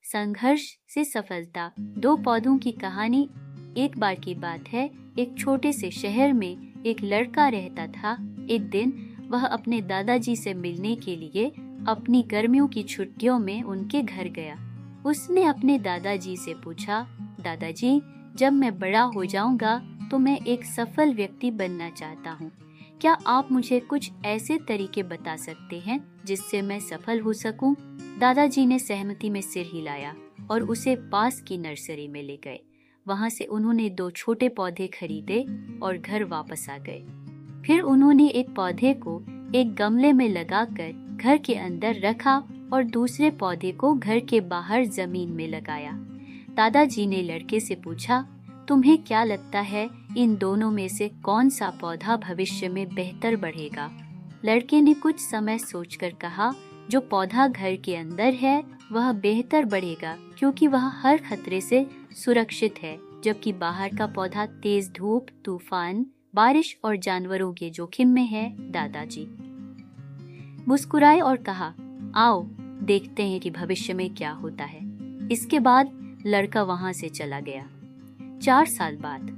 संघर्ष से सफलता। दो पौधों की कहानी। एक बार की बात है, एक छोटे से शहर में एक लड़का रहता था। एक दिन वह अपने दादाजी से मिलने के लिए अपनी गर्मियों की छुट्टियों में उनके घर गया। उसने अपने दादाजी से पूछा, दादाजी, जब मैं बड़ा हो जाऊंगा तो मैं एक सफल व्यक्ति बनना चाहता हूँ। क्या आप मुझे कुछ ऐसे तरीके बता सकते हैं जिससे मैं सफल हो सकूं? दादाजी ने सहमति में सिर हिलाया और उसे पास की नर्सरी में ले गए। वहां से उन्होंने 2 छोटे पौधे खरीदे और घर वापस आ गए। फिर उन्होंने एक पौधे को एक गमले में लगाकर घर के अंदर रखा और दूसरे पौधे को घर के बाहर जमीन में लगाया। दादाजी ने लड़के से पूछा, तुम्हें क्या लगता है इन दोनों में से कौन सा पौधा भविष्य में बेहतर बढ़ेगा? लड़के ने कुछ समय सोचकर कहा, जो पौधा घर के अंदर है वह बेहतर बढ़ेगा क्योंकि वह हर खतरे से सुरक्षित है, जबकि बाहर का पौधा तेज धूप, तूफान, बारिश और जानवरों के जोखिम में है। दादाजी मुस्कुराए और कहा, आओ देखते हैं कि भविष्य में क्या होता है। इसके बाद लड़का वहां से चला गया। 4 साल बाद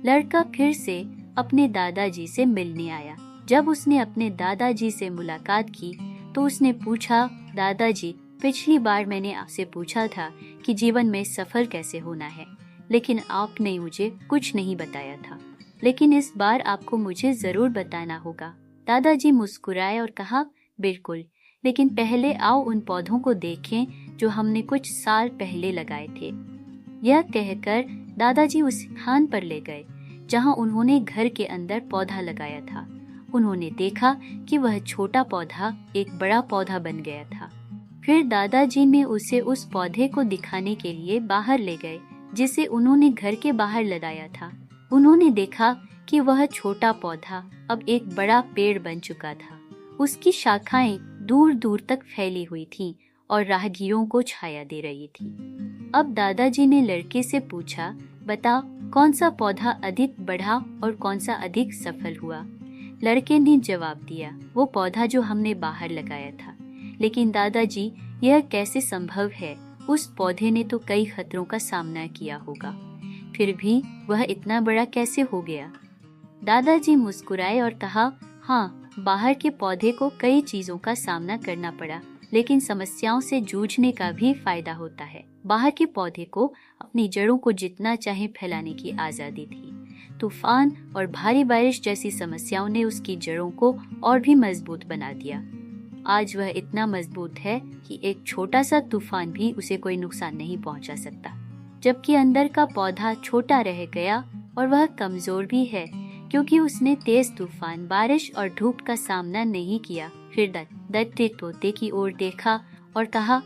लड़का फिर से अपने दादाजी से मिलने आया। जब उसने अपने दादाजी से मुलाकात की तो उसने पूछा, दादाजी, पिछली बार मैंने आपसे पूछा था कि जीवन में सफल कैसे होना है, लेकिन आपने मुझे कुछ नहीं बताया था। लेकिन इस बार आपको मुझे जरूर बताना होगा। दादाजी मुस्कुराए और कहा, बिल्कुल, लेकिन पहले आओ उन पौधों को देखें जो हमने कुछ साल पहले लगाए थे। यह कहकर दादाजी उस स्थान पर ले गए जहां उन्होंने घर के अंदर पौधा लगाया था। उन्होंने देखा कि वह छोटा पौधा एक बड़ा पौधा बन गया था। फिर दादाजी ने उसे उस पौधे को दिखाने के लिए बाहर ले गए जिसे उन्होंने घर के बाहर लगाया था। उन्होंने देखा कि वह छोटा पौधा अब एक बड़ा पेड़ बन चुका था। उसकी शाखाएं दूर दूर तक फैली हुई थीं और राहगीरों को छाया दे रही थी। अब दादाजी ने लड़के से पूछा, बता, कौन सा पौधा अधिक बढ़ा और कौन सा अधिक सफल हुआ? लड़के ने जवाब दिया, वो पौधा जो हमने बाहर लगाया था। लेकिन दादाजी, यह कैसे संभव है? उस पौधे ने तो कई खतरों का सामना किया होगा, फिर भी वह इतना बड़ा कैसे हो गया? दादाजी मुस्कुराए और कहा, हाँ, बाहर के पौधे को कई चीजों का सामना करना पड़ा, लेकिन समस्याओं से जूझने का भी फायदा होता है। बाहर के पौधे को अपनी जड़ों को जितना चाहे फैलाने की आजादी थी। तूफान और भारी बारिश जैसी समस्याओं ने उसकी जड़ों को और भी मजबूत बना दिया। आज वह इतना मजबूत है कि एक छोटा सा तूफान भी उसे कोई नुकसान नहीं पहुंचा सकता, जबकि अंदर का पौधा छोटा रह गया और वह कमजोर भी है क्योंकि उसने तेज तूफान, बारिश और धूप का सामना नहीं किया। फिर दत्ते तोते की ओर देखा और कहा।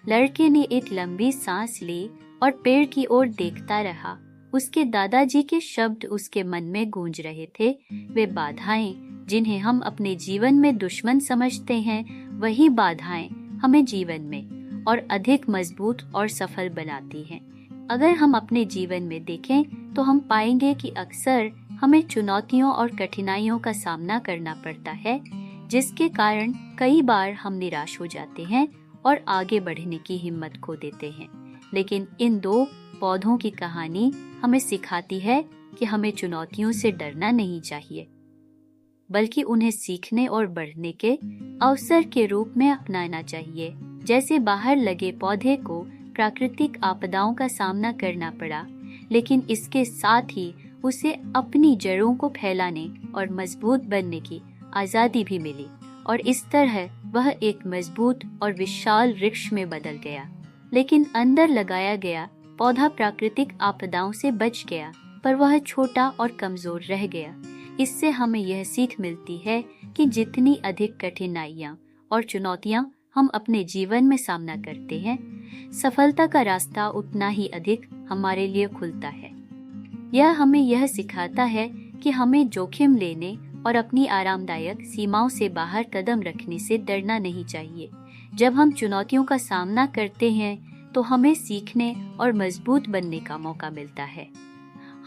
लड़के ने एक लंबी सांस ली और पेड़ की ओर देखता रहा। उसके दादाजी के शब्द उसके मन में गूंज रहे थे। वे बाधाएं जिन्हें हम अपने जीवन में दुश्मन समझते हैं, वही बाधाएं हमें जीवन में और अधिक मजबूत और सफल बनाती हैं। अगर हम अपने जीवन में देखें तो हम पाएंगे कि अक्सर हमें चुनौतियों और कठिनाइयों का सामना करना पड़ता है, जिसके कारण कई बार हम निराश हो जाते हैं और आगे बढ़ने की हिम्मत खो देते हैं। लेकिन इन 2 पौधों की कहानी हमें सिखाती है कि हमें चुनौतियों से डरना नहीं चाहिए, बल्कि उन्हें सीखने और बढ़ने के अवसर के रूप में अपनाना चाहिए। जैसे बाहर लगे पौधे को प्राकृतिक आपदाओं का सामना करना पड़ा, लेकिन इसके साथ ही उसे अपनी जड़ों को फैलाने और मजबूत बनने की आजादी भी मिली, और इस तरह वह एक मजबूत और विशाल वृक्ष में बदल गया। लेकिन अंदर लगाया गया पौधा प्राकृतिक आपदाओं से बच गया, पर वह छोटा और कमजोर रह गया। इससे हमें यह सीख मिलती है कि जितनी अधिक कठिनाइयाँ और चुनौतियाँ हम अपने जीवन में सामना करते हैं, सफलता का रास्ता उतना ही अधिक हमारे लिए खुलता है। यह हमें यह सिखाता है कि हमें जोखिम लेने और अपनी आरामदायक सीमाओं से बाहर कदम रखने से डरना नहीं चाहिए। जब हम चुनौतियों का सामना करते हैं तो हमें सीखने और मजबूत बनने का मौका मिलता है।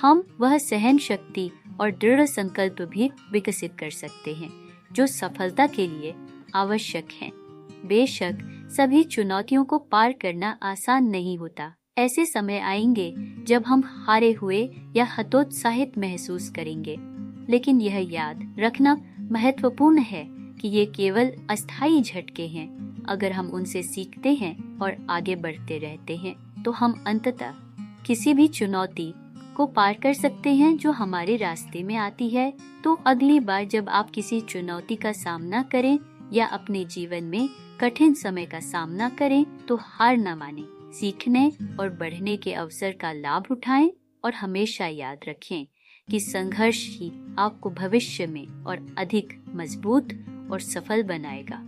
हम वह सहन शक्ति और दृढ़ संकल्प भी विकसित कर सकते हैं जो सफलता के लिए आवश्यक हैं। बेशक सभी चुनौतियों को पार करना आसान नहीं होता। ऐसे समय आएंगे जब हम हारे हुए या हतोत्साहित महसूस करेंगे, लेकिन यह याद रखना महत्वपूर्ण है कि ये केवल अस्थायी झटके हैं। अगर हम उनसे सीखते हैं और आगे बढ़ते रहते हैं तो हम अंततः किसी भी चुनौती को पार कर सकते हैं जो हमारे रास्ते में आती है। तो अगली बार जब आप किसी चुनौती का सामना करें या अपने जीवन में कठिन समय का सामना करें तो हार न मानें, सीखने और बढ़ने के अवसर का लाभ उठाएं और हमेशा याद रखें कि संघर्ष ही आपको भविष्य में और अधिक मजबूत और सफल बनाएगा।